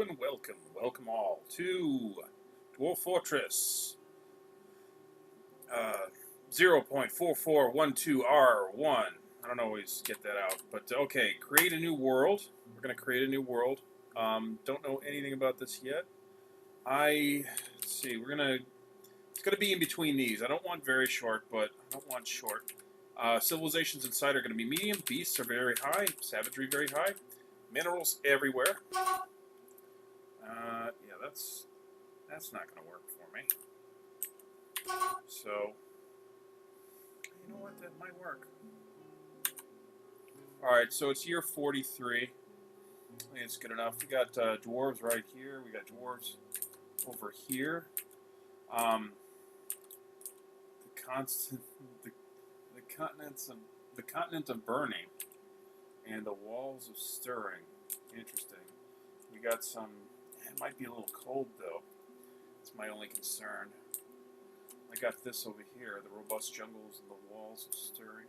and welcome. Welcome all to Dwarf Fortress 0.4412R1. I don't always get that out, but okay, create a new world. We're going to create a new world. Don't know anything about this yet. Let's see, it's going to be in between these. I don't want very short, but I don't want short. Civilizations inside are going to be medium. Beasts are very high. Savagery very high. Minerals everywhere. Yeah, that's not going to work for me. So, you know what? That might work. Alright, so it's year 43. I think it's good enough. We got dwarves right here. We got dwarves over here. The continent of burning and the walls of stirring. Interesting. We got some. It might be a little cold though. It's my only concern. I got this over here: the robust jungles and the walls of stirring.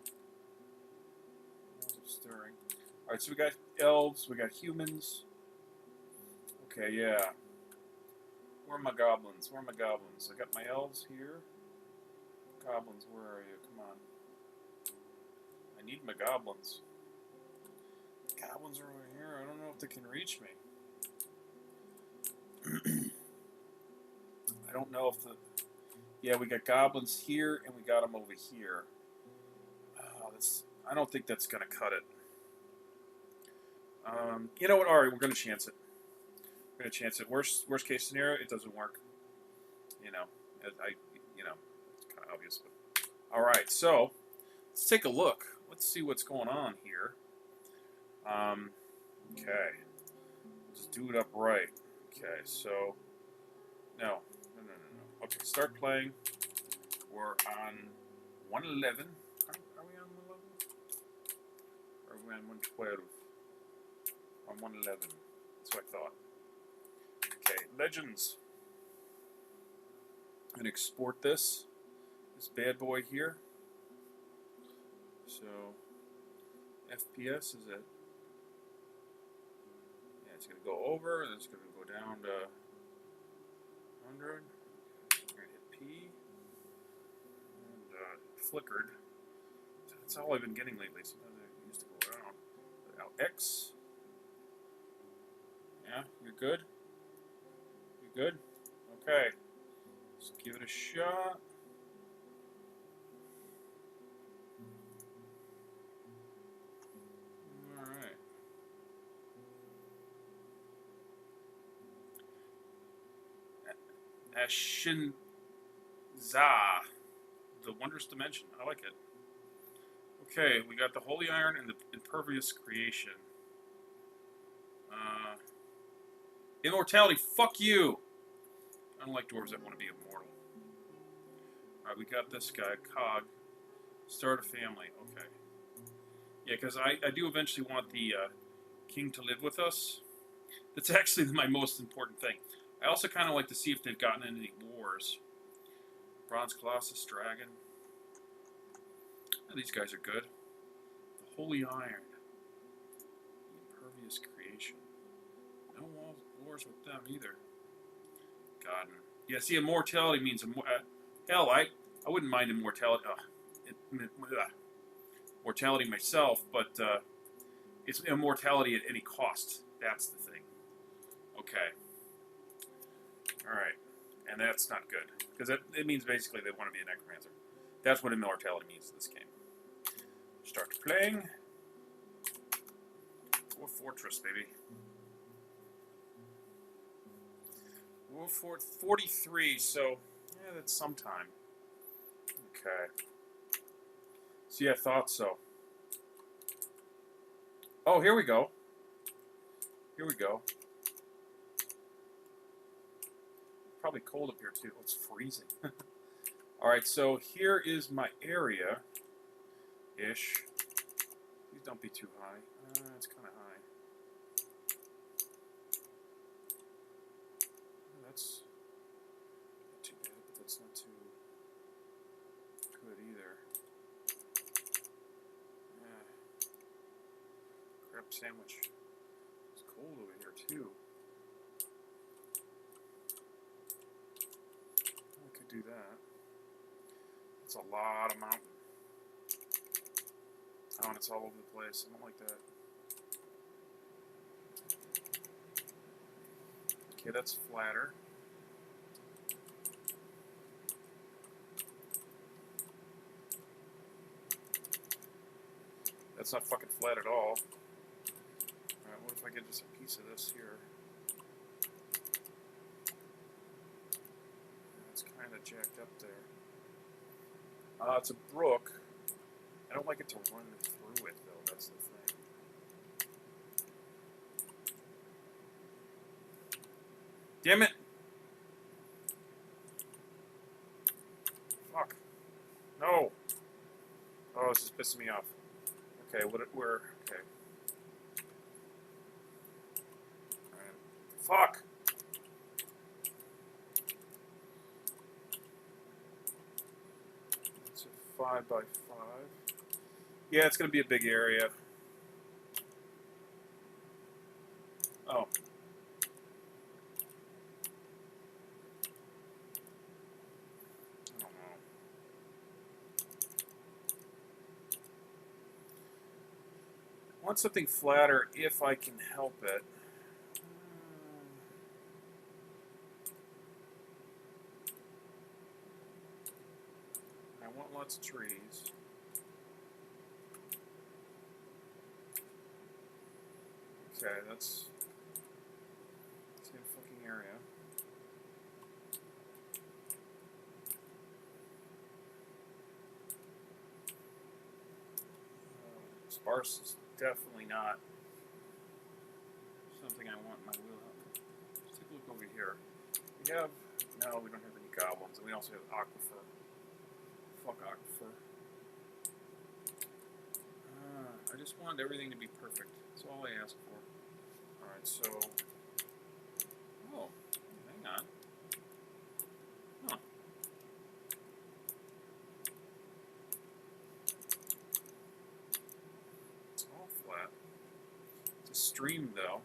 All right, so we got elves. We got humans. Okay, yeah. Where are my goblins? I got my elves here. Goblins, where are you? Come on. I need my goblins. Goblins are over here. I don't know if they can reach me. I don't know if the... Yeah, we got goblins here, and we got them over here. I don't think that's going to cut it. You know what? All right, we're going to chance it. Worst case scenario, it doesn't work. You know, it's kind of obvious. But all right, so let's take a look. Let's see what's going on here. Okay, just do it upright. Okay, so no. Okay, start playing. We're on 111. Are we on 111? Or are we on 112? On 111. That's what I thought. Okay, legends. I'm gonna export this bad boy here. So FPS is it? Yeah, it's gonna go over, and it's gonna go down to 100. We're gonna hit P, and it flickered. That's all I've been getting lately. Sometimes it used to go around. Now X. Yeah, you're good. Good? Okay. Let's give it a shot. Alright. Ashinza. The Wondrous Dimension. I like it. Okay, we got the Holy Iron and the Impervious Creation. Immortality, fuck you! I don't like dwarves that want to be immortal. Alright, we got this guy, Cog. Start a family, okay. Yeah, because I do eventually want the king to live with us. That's actually my most important thing. I also kind of like to see if they've gotten into any wars. Bronze Colossus, Dragon. Oh, these guys are good. The Holy Iron. The Impervious Creation. No wars with them either. God. Yeah, see, immortality means... hell, I wouldn't mind immortality. Mortality myself, but it's immortality at any cost. That's the thing. Okay. Alright. And that's not good. Because it means basically they want to be a necromancer. That's what immortality means in this game. Start playing. Dwarf Fortress, baby. Dwarf Fort 43, so yeah, that's sometime. Okay. See, I thought so. Oh, here we go. Probably cold up here too. It's freezing. Alright, so here is my area-ish. Please don't be too high. It's kind of high. That's not too bad, but that's not too good either. Yeah. Crab sandwich. It's cold over here too. do that. It's a lot of mountain. Oh, and it's all over the place. I don't like that. Okay, that's flatter. That's not fucking flat at all. Alright, what if I get just a piece of this here? It's kind of jacked up there. It's a brook. I don't like it to run through it, though. That's the thing. Damn it! Fuck. No! Oh, this is pissing me off. Okay, where? Okay. Alright. Fuck! It's a 5 by 5. Yeah, it's gonna be a big area. Oh. I don't know. I want something flatter if I can help it. I want lots of trees. Okay, that's the same fucking area. Sparse is definitely not something I want in my wheelhouse. Let's take a look over here. We have, no, we don't have any goblins, and we also have aquifer. Fuck aquifer. I just want everything to be perfect. That's all I ask for. Alright, so... Oh, hang on. Huh. It's all flat. It's a stream, though.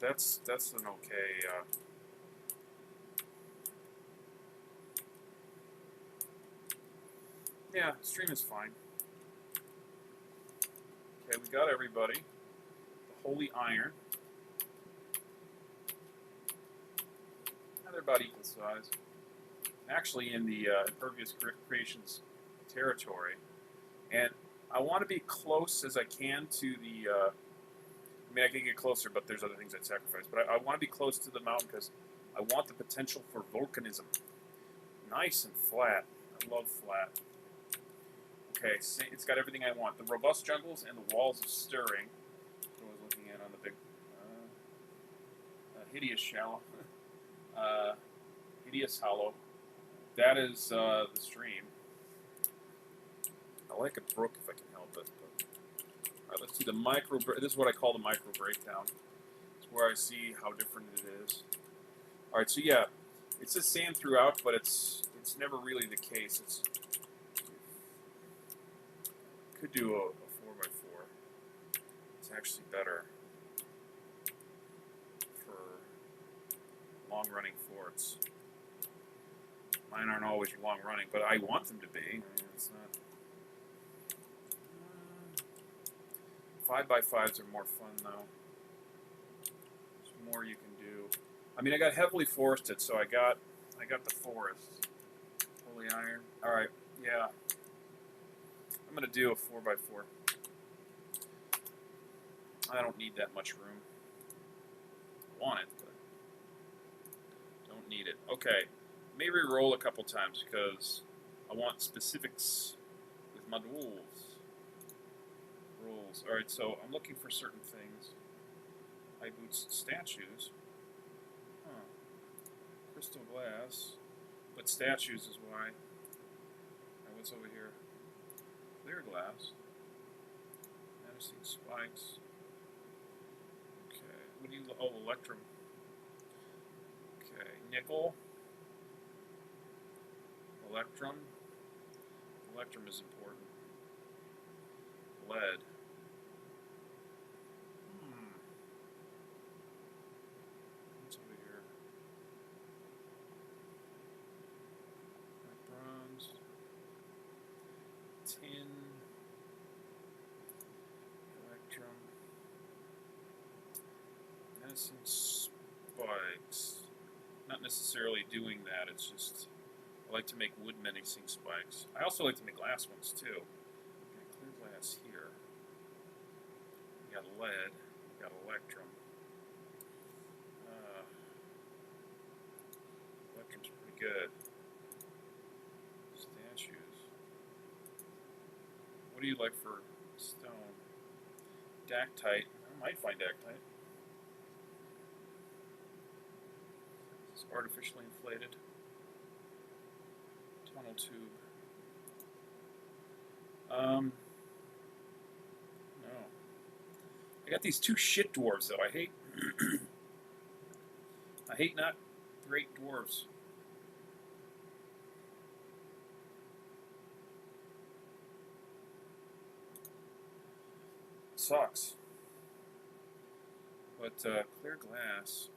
That's an okay... Yeah, stream is fine. Okay, we got everybody. The Holy Iron. They're about equal size. Actually, in the Impervious Creations territory. And I want to be close as I can to the... I mean, I can get closer, but there's other things I'd sacrifice. But I want to be close to the mountain because I want the potential for volcanism. Nice and flat. I love flat. Okay, it's got everything I want. The robust jungles and the walls of stirring. That's what I was looking at on the big... hideous shallow. Hideous hollow. That is the stream. I like a brook if I can help it. But... Alright, let's see the micro... This is what I call the micro breakdown. It's where I see how different it is. Alright, so yeah. It says sand throughout, but it's never really the case. It's... Could do a 4x4. It's actually better for long-running forts. Mine aren't always long-running, but I want them to be. I mean, it's not... 5x5s are more fun, though. There's more you can do. I mean, I got heavily forested, so I got the forest. Holy Iron. All right, yeah. I'm going to do a 4x4. I don't need that much room. I want it, but don't need it. Okay, may re-roll a couple times because I want specifics with my wolves. Rolls. Alright, so I'm looking for certain things. High boots statues. Huh. Crystal glass. But statues is why. Alright, what's over here? Clear glass. Menacing spikes. Okay. What do you... Oh, electrum. Okay. Nickel. Electrum. Electrum is important. Lead. What's over here? Menacing spikes. Not necessarily doing that, it's just I like to make wood menacing spikes. I also like to make glass ones too. Okay, clear glass here. We got lead, we got electrum. Electrum's pretty good. Statues. What do you like for stone? Dactite. I might find dactite. It's artificially inflated. Tunnel tube. No. I got these two shit dwarves though. I hate I hate not great dwarves. Sucks. But clear glass.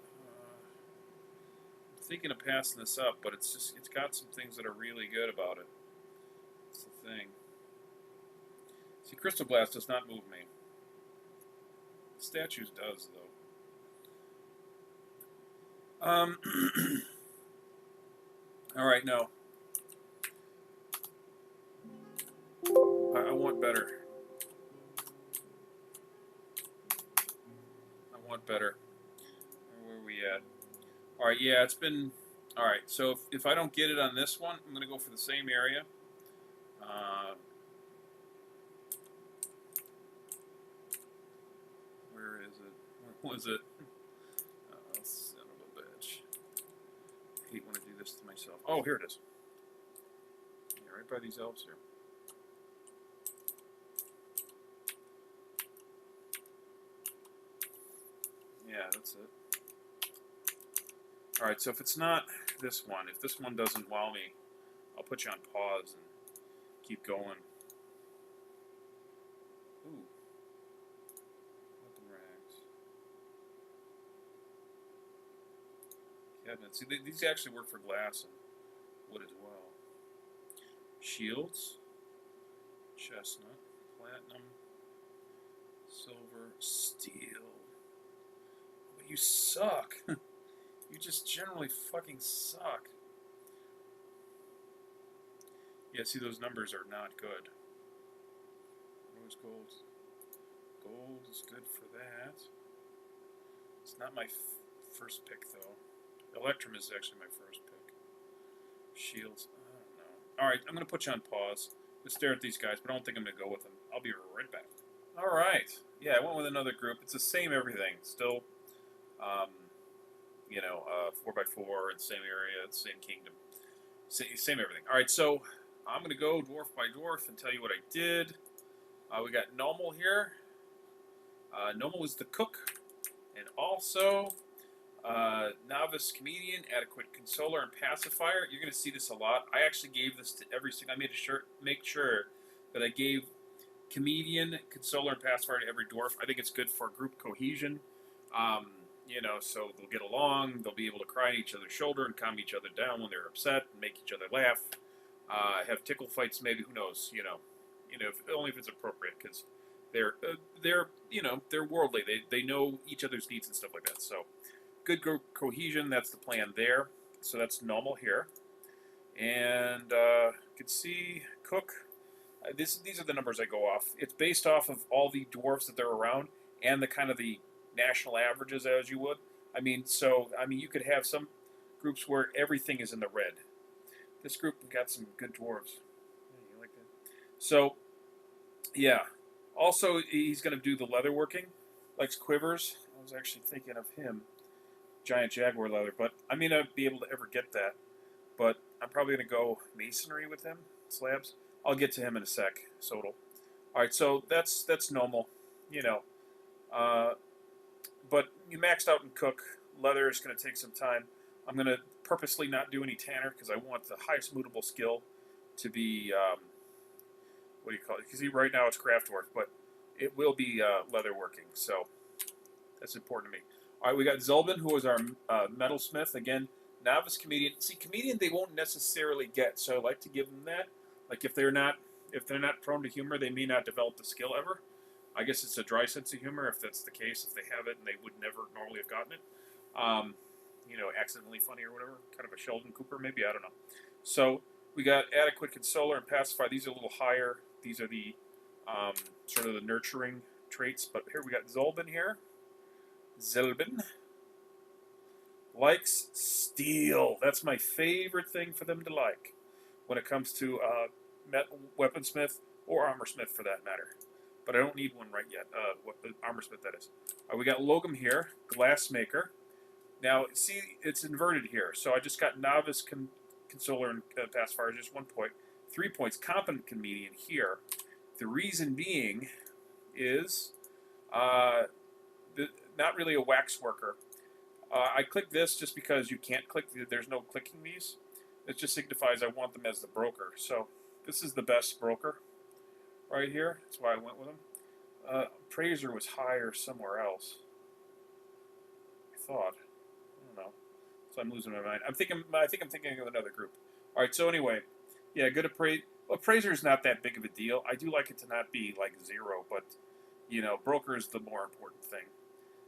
I'm thinking of passing this up, but it's got some things that are really good about it. That's the thing. See, crystal glass does not move me. Statues does though. All right, no. I want better. I want better. Where are we at? All right, yeah, it's been... All right, so if I don't get it on this one, I'm going to go for the same area. Where is it? Where was it? Oh, son of a bitch. I hate when I do this to myself. Oh, here it is. Yeah, right by these elves here. Yeah, that's it. Alright, so if it's not this one, if this one doesn't wow me, I'll put you on pause and keep going. Ooh. Weapon rags. Cabinets. See, these actually work for glass and wood as well. Shields. Chestnut. Platinum. Silver. Steel. But you suck. You just generally fucking suck. Yeah, see, those numbers are not good. Rose gold. Gold is good for that. It's not my first pick, though. Electrum is actually my first pick. Shields, I don't know. Alright, I'm going to put you on pause. Let's stare at these guys, but I don't think I'm going to go with them. I'll be right back. Alright. Yeah, I went with another group. It's the same everything. Still, you know, 4x4, same area, same kingdom. Same everything. Alright, so I'm going to go dwarf by dwarf and tell you what I did. We got Normal here. Normal is the cook. And also, Novice Comedian, Adequate Consoler, and Pacifier. You're going to see this a lot. I actually gave this to every single... I made make sure that I gave Comedian, Consoler, and Pacifier to every dwarf. I think it's good for group cohesion. You know, so they'll get along, they'll be able to cry on each other's shoulder and calm each other down when they're upset, and make each other laugh. Have tickle fights, maybe, who knows, you know, only if it's appropriate, because they're you know, they're worldly, they know each other's needs and stuff like that. So good group cohesion, that's the plan there. So that's Normal here. And you can see Cook. These are the numbers I go off. It's based off of all the dwarfs that they're around and the kind of the national averages as you would. I mean, you could have some groups where everything is in the red. This group got some good dwarves. Yeah, you like that? So, yeah. Also, he's going to do the leather working. Likes quivers. I was actually thinking of him. Giant jaguar leather, but I may not be able to ever get that. But I'm probably going to go masonry with him. Slabs. I'll get to him in a sec. So it'll... Alright, so that's Normal. You know. But you maxed out in Cook. Leather is going to take some time. I'm going to purposely not do any Tanner because I want the highest mootable skill to be, what do you call it? Because right now it's Craft Work, but it will be leather working. So that's important to me. All right, we got Zulbin, who is our metalsmith. Again, Novice Comedian. See, Comedian they won't necessarily get, so I like to give them that. Like if they're not prone to humor, they may not develop the skill ever. I guess it's a dry sense of humor if that's the case, if they have it and they would never normally have gotten it. Um, you know, accidentally funny or whatever, kind of a Sheldon Cooper maybe, I don't know. So we got adequate consoler and pacifier. These are a little higher. These are the sort of the nurturing traits. But here we got Zolbin here. Zelbin likes steel. That's my favorite thing for them to like when it comes to weaponsmith or armorsmith for that matter. But I don't need one right yet. Armorsmith, that is. We got Logum here, glassmaker. Now, see, it's inverted here. So I just got novice consoler and pacifier, just 1 point. 3 points, competent comedian here. The reason being is not really a wax worker. I click this just because you can't click. There's no clicking these. It just signifies I want them as the broker. So this is the best broker right here. That's why I went with him. Praiser was higher somewhere else. I thought. I don't know. So I'm losing my mind. I think I'm thinking of another group. All right. So anyway, yeah, good appraiser. Appraiser is not that big of a deal. I do like it to not be like 0, but you know, broker is the more important thing.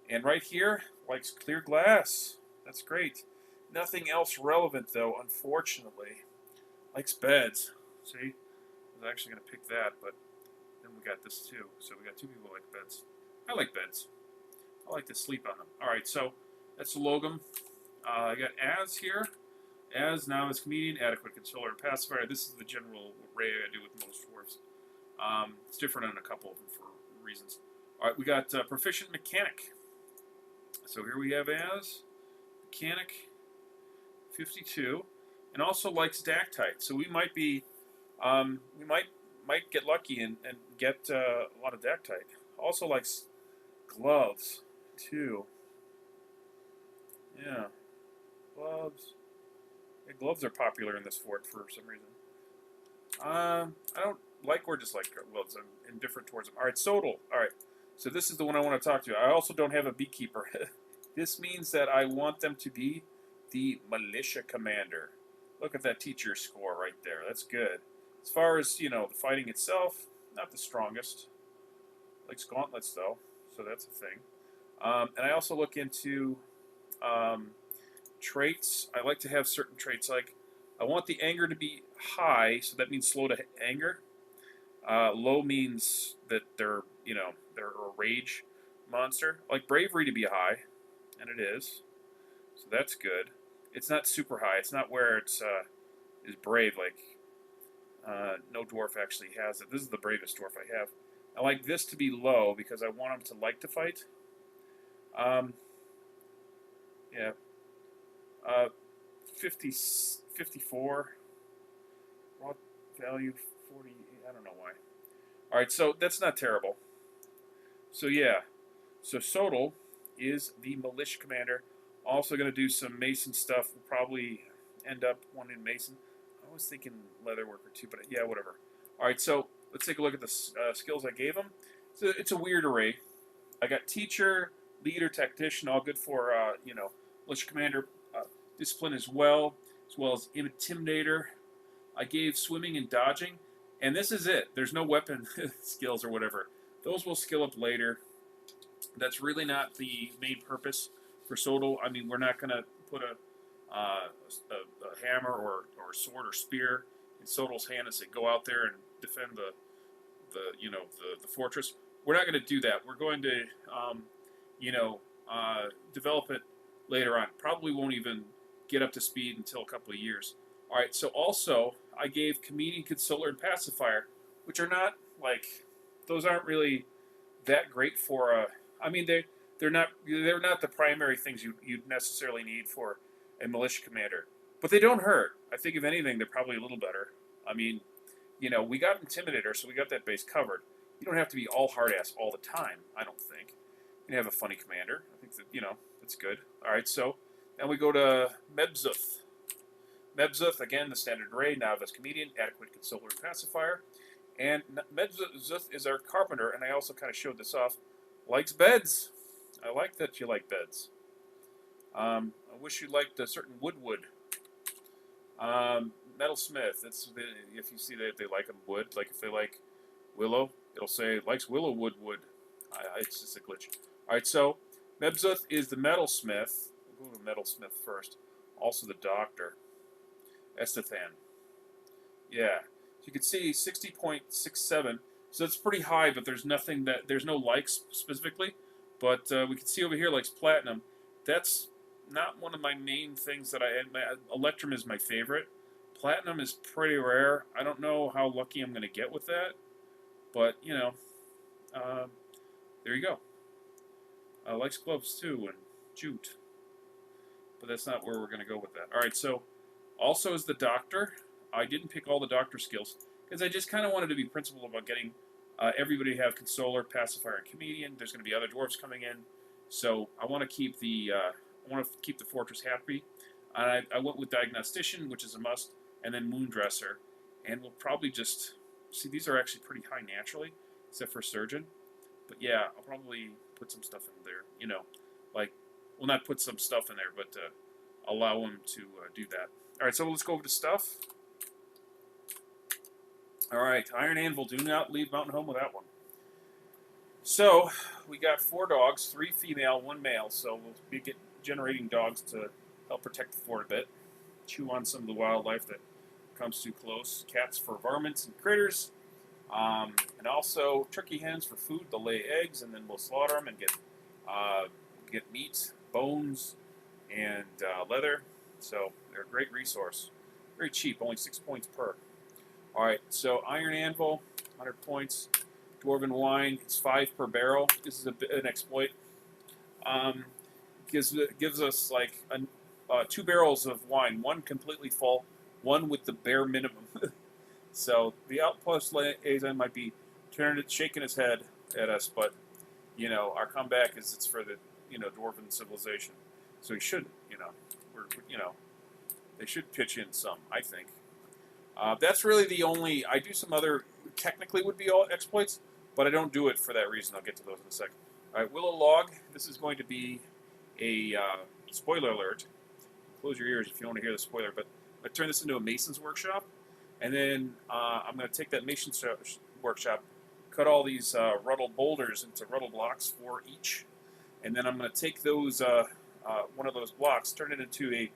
And right here, likes clear glass. That's great. Nothing else relevant though, unfortunately. Likes beds. See, I was actually going to pick that, but then we got this too. So we got 2 people who like beds. I like beds. I like to sleep on them. All right, so that's the Logum. I got Az here. Az, novice comedian, adequate consoler and pacifier. This is the general array I do with most dwarves. It's different on a couple of them for reasons. All right, we got proficient mechanic. So here we have Az, mechanic, 52, and also likes dactite. So we might be, we might get lucky and get a lot of dactite. Also likes gloves too. Yeah, gloves. Yeah, gloves are popular in this fort for some reason. I don't like or dislike gloves. I'm indifferent towards them. All right, Sodal. All right. So this is the one I want to talk to. I also don't have a beekeeper. This means that I want them to be the militia commander. Look at that teacher score right there. That's good. As far as, you know, the fighting itself, not the strongest. Likes gauntlets, though, so that's a thing. And I also look into traits. I like to have certain traits. Like, I want the anger to be high, so that means slow to anger. Low means that they're, you know, they're a rage monster. I like bravery to be high, and it is. So that's good. It's not super high. It's not where it's is brave like no dwarf actually has it. This is the bravest dwarf I have. I like this to be low because I want him to like to fight. Yeah. 54. Raw value 40. I don't know why. All right, so that's not terrible. So yeah. So Sodal is the militia commander. Also going to do some Mason stuff. We'll probably end up one in Mason. I was thinking leatherworker too, but yeah, whatever. All right, so let's take a look at the skills I gave him. So it's a weird array. I got teacher, leader, tactician, all good for you know, militia commander. Discipline as well as intimidator. I gave swimming and dodging, and this is it. There's no weapon skills or whatever. Those will skill up later. That's really not the main purpose for Sodal. I mean, we're not going to put a hammer or sword or spear in Sodal's hand and say, go out there and defend the fortress. We're not going to do that. We're going to, develop it later on. Probably won't even get up to speed until a couple of years. All right, so also I gave comedian, consoler, and pacifier, which are not like, those aren't really that great for I mean, they're not the primary things you'd necessarily need for a militia commander, but they don't hurt. I think if anything, they're probably a little better. I mean, you know, we got intimidator, so we got that base covered. You don't have to be all hard ass all the time. I don't think. You can have a funny commander. I think that, you know, that's good. All right, so now we go to Mebzuth. Mebzuth, again, the standard array, novice comedian, adequate consoler and pacifier. And Mebzuth is our carpenter, and I also kind of showed this off. Likes beds. I like that you like beds. I wish you liked a certain wood. Metalsmith. If you see that they like a wood, like if they like willow, it'll say likes willow wood. It's just a glitch. All right, so Mebzuth is the metalsmith. We'll go to metalsmith first. Also the doctor. Estethan. Yeah. So you can see 60.67. So that's pretty high, but there's nothing there's no likes specifically. But we can see over here likes platinum. That's not one of my main things that Electrum is my favorite. Platinum is pretty rare. I don't know how lucky I'm going to get with that. But, you know, there you go. Likes gloves too, and jute. But that's not where we're going to go with that. Alright, so also is the doctor. I didn't pick all the doctor skills because I just kind of wanted to be principled about getting everybody to have consoler, pacifier, and comedian. There's going to be other dwarves coming in, so I want to keep the fortress happy. And I went with diagnostician, which is a must, and then moondresser, and we'll probably just see these are actually pretty high naturally, except for surgeon. But yeah, I'll probably put some stuff in there. You know, like well, not put some stuff in there, but allow them to do that. All right, so let's go over to stuff. All right, Iron Anvil. Do not leave Mountain Home without one. So we got 4 dogs, 3 female, 1 male. So we'll be generating dogs to help protect the fort a bit. Chew on some of the wildlife that comes too close. Cats for varmints and critters. And also turkey hens for food. They'll lay eggs, and then we'll slaughter them and get meat, bones, and leather. So they're a great resource. Very cheap, only 6 points per. All right, so Iron Anvil, 100 points. Dwarven Wine, it's 5 per barrel. This is an exploit. Gives us like 2 barrels of wine, 1 completely full, 1 with the bare minimum. So the outpost liaison might be shaking his head at us, but you know our comeback is it's for the dwarven civilization. So he shouldn't, they should pitch in some, I think. That's really the only. I do some other technically would be all exploits, but I don't do it for that reason. I'll get to those in a second. All right, Willow Log. This is going to be a spoiler alert. Close your ears if you want to hear the spoiler. But I turn this into a mason's workshop, and then I'm going to take that mason's workshop, cut all these ruddled boulders into ruddle blocks, 4 each, and then I'm going to take those one of those blocks, turn it into a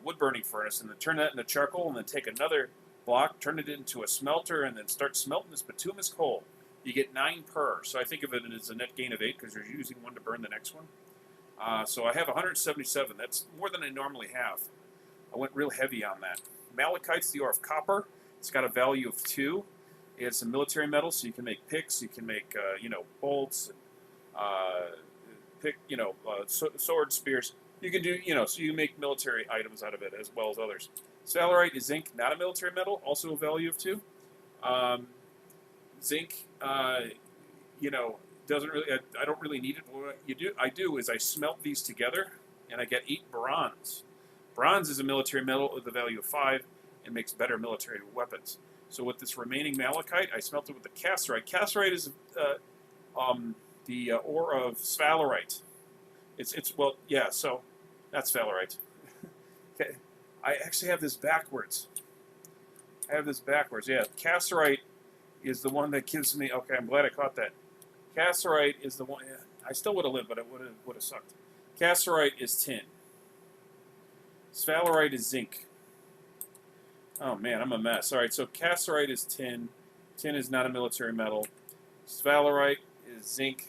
wood burning furnace, and then turn that into charcoal, and then take another block, turn it into a smelter, and then start smelting this bituminous coal. You get 9 per. So I think of it as a net gain of 8 because you're using 1 to burn the next one. So I have 177. That's more than I normally have. I went real heavy on that. Malachite's the ore of copper. It's got a value of 2. It's a military metal, so you can make picks, you can make bolts, swords, spears. You can do so you make military items out of it as well as others. Sphalerite is zinc, not a military metal, also a value of 2. Zinc, doesn't really. I don't really need it. What I do is I smelt these together, and I get 8 bronze. Bronze is a military metal with a value of 5 and makes better military weapons. So with this remaining malachite, I smelt it with the cassiterite. Cassiterite is the ore of sphalerite. So that's sphalerite. Okay, I actually have this backwards. Yeah, cassiterite is the one that gives me. Okay, I'm glad I caught that. Cassiterite is the one. Yeah, I still would have lived, but it would have sucked. Cassiterite is tin. Sphalerite is zinc. Oh man, I'm a mess. All right, so cassiterite is tin. Tin is not a military metal. Sphalerite is zinc.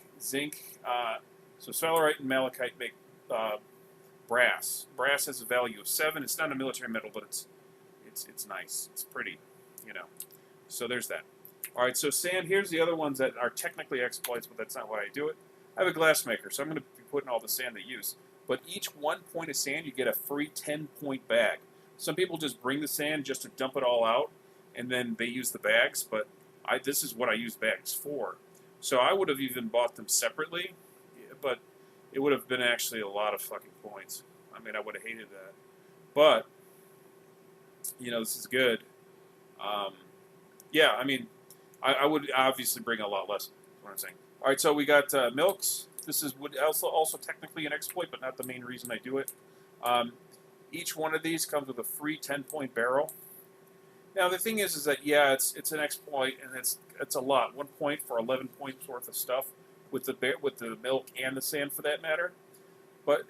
So sphalerite and malachite make brass. Brass has a value of 7. It's not a military metal, but it's nice. It's pretty, So there's that. All right, so sand. Here's the other ones that are technically exploits, but that's not why I do it. I have a glassmaker, so I'm going to be putting all the sand to use. But each 1 point of sand, you get a free 10-point bag. Some people just bring the sand just to dump it all out, and then they use the bags. But this is what I use bags for. So I would have even bought them separately, but it would have been actually a lot of fucking points. I mean, I would have hated that. But, this is good. Yeah, I mean, I would obviously bring a lot less, is what I'm saying. All right, so we got milks. This would also technically an exploit, but not the main reason I do it. Each one of these comes with a free 10-point barrel. Now the thing is that yeah, it's an exploit, and it's a lot. 1 point for 11 points worth of stuff with the milk and the sand for that matter. But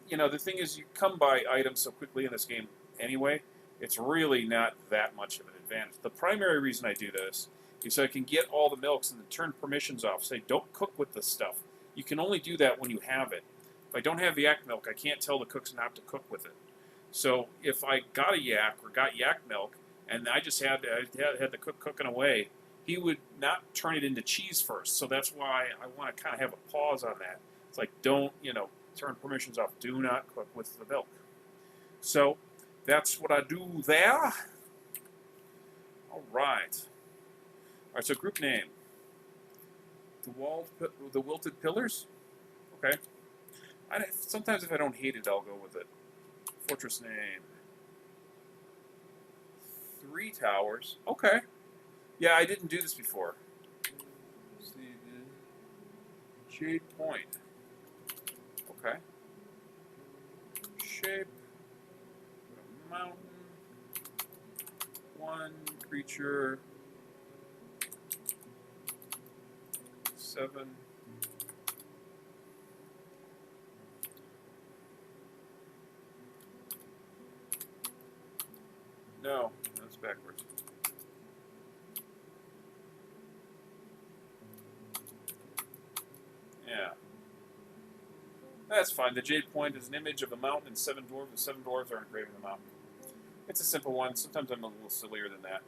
you know the thing is, you come by items so quickly in this game anyway. It's really not that much of an advantage. The primary reason I do this is so I can get all the milks and then turn permissions off. Say don't cook with this stuff. You can only do that when you have it. If I don't have the yak milk, I can't tell the cooks not to cook with it. So if I got a yak or got yak milk, and I just had the cook cooking away, he would not turn it into cheese first. So that's why I want to kind of have a pause on that. It's like don't turn permissions off. Do not cook with the milk. So that's what I do there. All right. All right. So group name. The Wilted Pillars. Okay. Sometimes if I don't hate it, I'll go with it. Fortress name. Threetowers. Okay. Yeah, I didn't do this before. Let's see. Jade Point. Okay. Shape. Mountain. One creature. 7. No, that's backwards. Yeah. That's fine. The Jade Point is an image of a mountain and 7 dwarves. The 7 dwarves are engraved in the mountain. It's a simple one. Sometimes I'm a little sillier than that.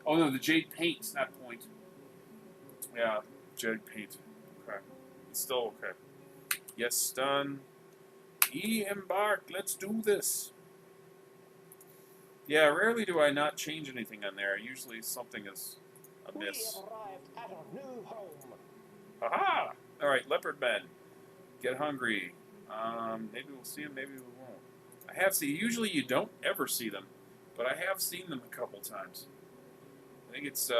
Oh no, the Jade Paint, not point. Yeah, Jade Paint. Okay. It's still okay. Yes, done. Embark. Let's do this. Yeah, rarely do I not change anything on there. Usually something is amiss. We arrived at our new home. Aha! All right, leopard men. Get hungry. Maybe we'll see them, maybe we won't. I have seen. Usually you don't ever see them, but I have seen them a couple times. I think it's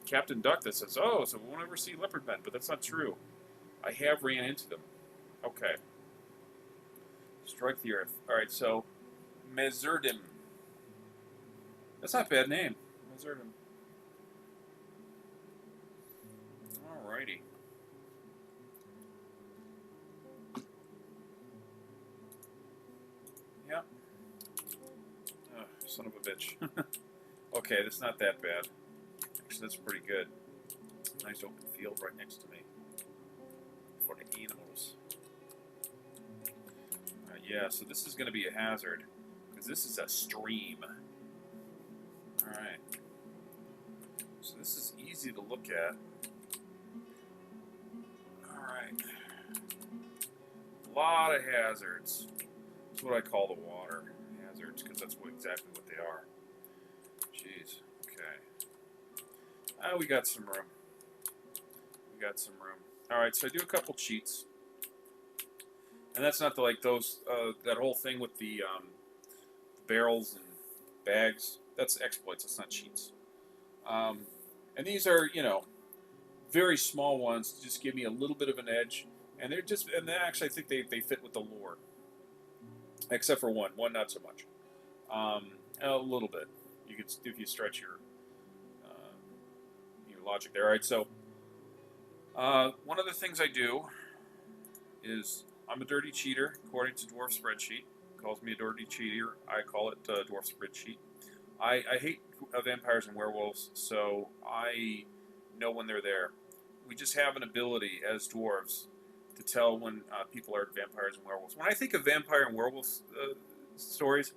Captain Duck that says, "Oh, so we won't ever see leopard men," but that's not true. I have ran into them. Okay. Strike the earth. All right, so Mezurdim. That's not a bad name. Mezurdim. Alrighty. Yeah. Oh, son of a bitch. Okay, that's not that bad. Actually, that's pretty good. Nice open field right next to me. For the animals. Yeah, so this is going to be a hazard. Because this is a stream. Alright. So this is easy to look at. Alright. A lot of hazards. That's what I call the water hazards, because that's exactly what they are. Jeez. Okay. We got some room. We got some room. Alright, so I do a couple cheats. And that's not like those, that whole thing with the barrels and bags. That's exploits, that's not cheats. And these are, very small ones to just give me a little bit of an edge. And they're just, and they actually I think they fit with the lore. Except for one. One not so much. A little bit. You could, if you stretch your logic there. All right, so one of the things I do is I'm a dirty cheater, according to Dwarf Spreadsheet. Calls me a dirty cheater. I call it Dwarf Spreadsheet. I hate vampires and werewolves, so I know when they're there. We just have an ability as dwarves to tell when people are vampires and werewolves. When I think of vampire and werewolf stories,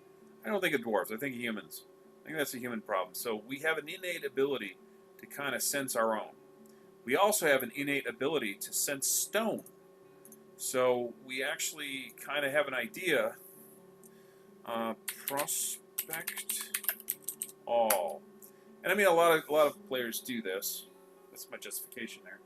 I don't think of dwarves. I think of humans. I think that's a human problem. So we have an innate ability to kind of sense our own. We also have an innate ability to sense stone. So we actually kind of have an idea. Prospect all. And I mean, a lot of players do this. That's my justification there.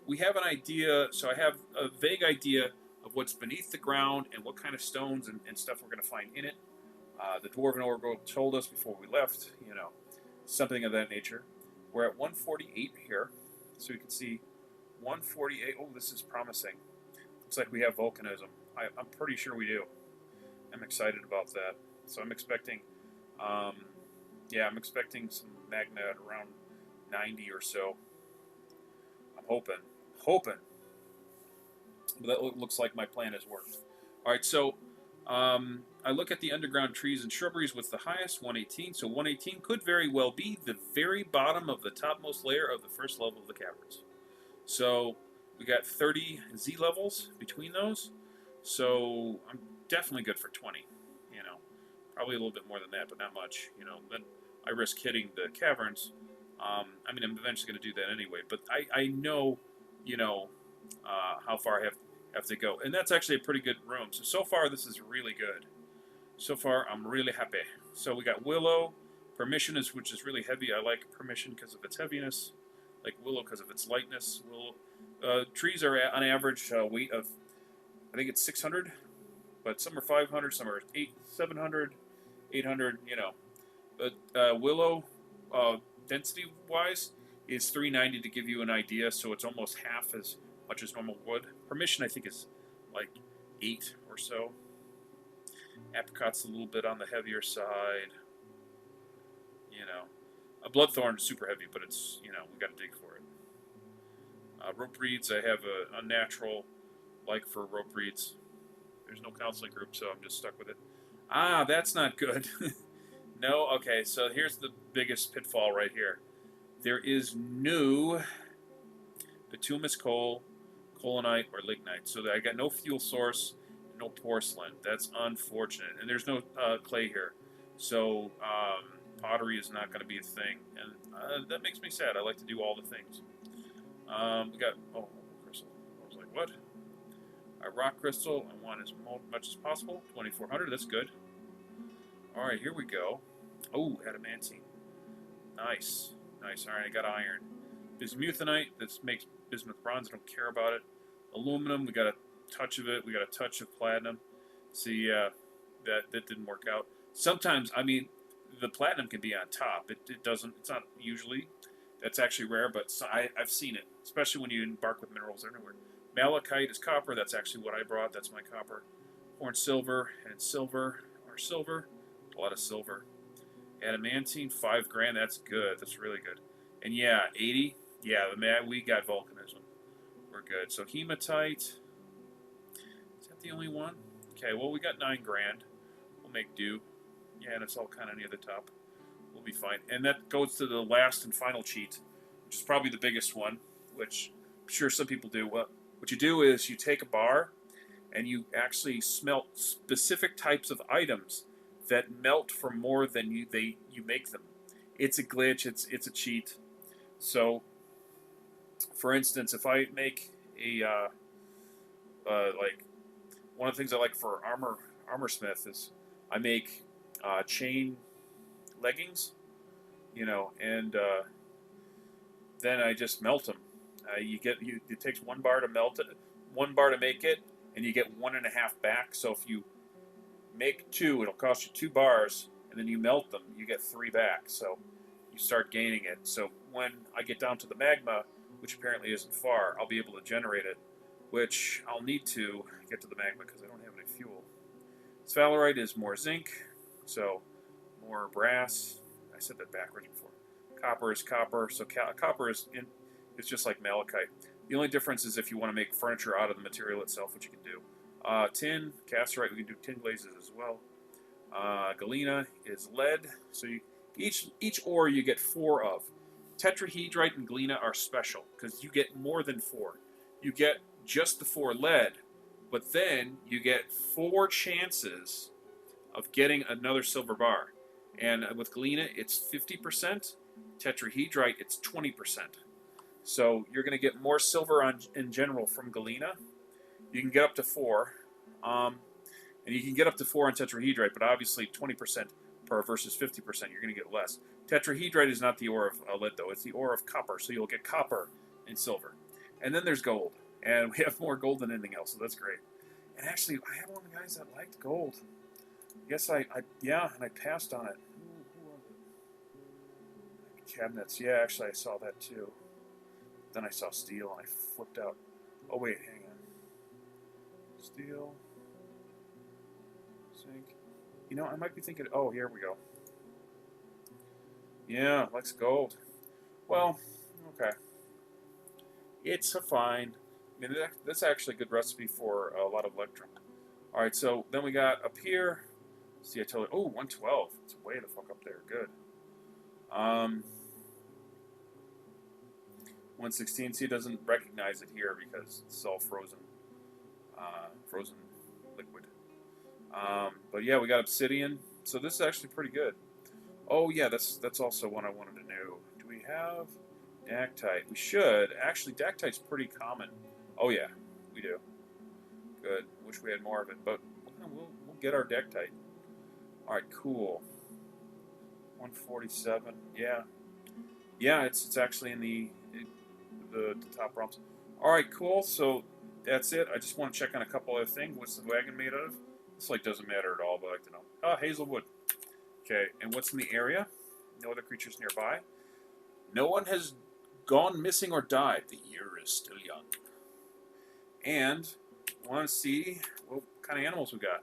We have an idea, so I have a vague idea of what's beneath the ground and what kind of stones and stuff we're going to find in it. The Dwarven Oracle told us before we left, something of that nature. We're at 148 here, so you can see 148. Oh, this is promising. Looks like we have volcanism. I'm pretty sure we do. I'm excited about that. So I'm expecting Yeah, I'm expecting some magna at around 90 or so. I'm hoping. But that looks like my plan has worked. All right, so I look at the underground trees and shrubberies with the highest 118. So 118 could very well be the very bottom of the topmost layer of the first level of the caverns. So we got 30 Z levels between those. So I'm definitely good for 20. You know, probably a little bit more than that, but not much. You know, then I risk hitting the caverns. I mean, I'm eventually going to do that anyway. But I know, you know, how far I have to go, and that's actually a pretty good room. So far this is really good. So far I'm really happy. So we got Willow. Permission is which is really heavy. I like Permission because of its heaviness. Like Willow because of its lightness. Trees are on average weight of I think it's 600, but some are 500, some are 700, 800. You know, but Willow, density wise, is 390 to give you an idea. So it's almost half as much as normal wood. Permission I think is like 8 or so. Apricot's a little bit on the heavier side. You know, a Bloodthorn is super heavy, but it's we got to dig for it. Rope reeds, I have a unnatural like for rope reeds. There's no counseling group, so I'm just stuck with it. Ah, that's not good. No, okay, so here's the biggest pitfall right here. There is no bituminous coal, colinite, or lignite. So I got no fuel source, no porcelain. That's unfortunate. And there's no clay here. So pottery is not going to be a thing. And that makes me sad. I like to do all the things. We got, crystal. I was like, what? A rock crystal. I want as much as possible. 2400. That's good. All right, here we go. Oh, adamantine. Nice. Nice. All right, I got iron. Bismuthinite. This makes bismuth bronze. I don't care about it. Aluminum. We got a touch of it. We got a touch of platinum. See, that didn't work out. Sometimes, I mean, the platinum can be on top. It doesn't. It's not usually. That's actually rare, but I've seen it, especially when you embark with minerals everywhere. Malachite is copper. That's actually what I brought. That's my copper. Horn silver and silver or silver. A lot of silver. Adamantine, 5 grand. That's good. That's really good. And yeah, 80. Yeah, we got volcanism. We're good. So hematite. Is that the only one? Okay. Well, we got 9 grand. We'll make do. Yeah, and it's all kind of near the top. We'll be fine. And that goes to the last and final cheat, which is probably the biggest one, which I'm sure some people do. What you do is you take a bar and you actually smelt specific types of items that melt for more than you make them. It's a glitch. It's a cheat. So, for instance, if I make a like one of the things I like for armor smith is I make chain leggings, and then I just melt them. It takes 1 bar to melt it, 1 bar to make it, and you get 1.5 back. So if you make 2, it'll cost you 2 bars, and then you melt them, you get 3 back. So you start gaining it. So when I get down to the magma, which apparently isn't far, I'll be able to generate it, which I'll need to get to the magma because I don't have any fuel. Sphalerite is more zinc, so more brass. I said that backwards before. Copper is copper, so copper is just like malachite. The only difference is if you want to make furniture out of the material itself, which you can do. Tin, cassiterite, we can do tin glazes as well. Galena is lead, so each ore you get 4 of. Tetrahedrite and galena are special because you get more than 4. You get just the 4 lead, but then you get 4 chances of getting another silver bar. And with galena, it's 50%. Tetrahedrite, it's 20%. So you're going to get more silver in general from galena. You can get up to 4. And you can get up to 4 on tetrahedrite, but obviously 20% per versus 50%, you're going to get less. Tetrahedrite is not the ore of lead, though. It's the ore of copper, so you'll get copper and silver. And then there's gold. And we have more gold than anything else, so that's great. And actually, I have one of the guys that liked gold. I guess and I passed on it. Who was it? Cabinets. Yeah, actually, I saw that too. Then I saw steel, and I flipped out. Oh, wait, hang on. Steel. Zinc. I might be thinking, oh, here we go. Yeah, likes gold. Well, okay. It's a fine. I mean, that's actually a good recipe for a lot of electrum. All right, so then we got up here. See, I totally. Oh, 112. It's way the fuck up there. Good. 116. See, it doesn't recognize it here because it's all frozen, frozen liquid. But yeah, we got obsidian. So this is actually pretty good. Oh yeah, that's also one I wanted to know. Do we have dactite? We should. Actually, dactite's pretty common. Oh yeah, we do. Good. Wish we had more of it, but we'll get our dactite. All right, cool. 147. Yeah, yeah. It's actually in the top realms. All right, cool. So that's it. I just want to check on a couple other things. What's the wagon made of? This like doesn't matter at all, but I like to know. Oh, hazelwood. Okay, and what's in the area? No other creatures nearby. No one has gone missing or died. The year is still young. And want to see what kind of animals we got.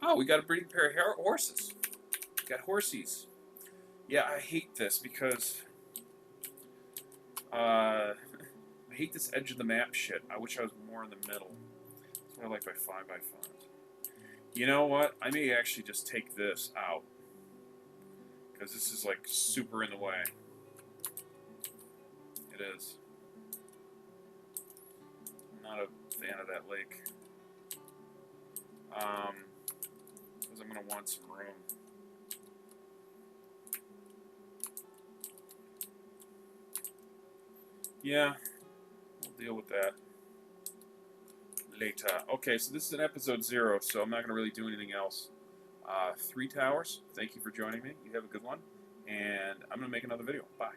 Oh, we got a breeding pair of horses. We got horsies. Yeah, I hate this because I hate this edge of the map shit. I wish I was more in the middle. That's what I like by 5x5. You know what? I may actually just take this out because this is like super in the way. It is. I'm not a fan of that lake. Because I'm going to want some room. Yeah, we'll deal with that later. Okay, so this is an episode 0, so I'm not going to really do anything else. Threetowers, thank you for joining me. You have a good one, and I'm going to make another video. Bye.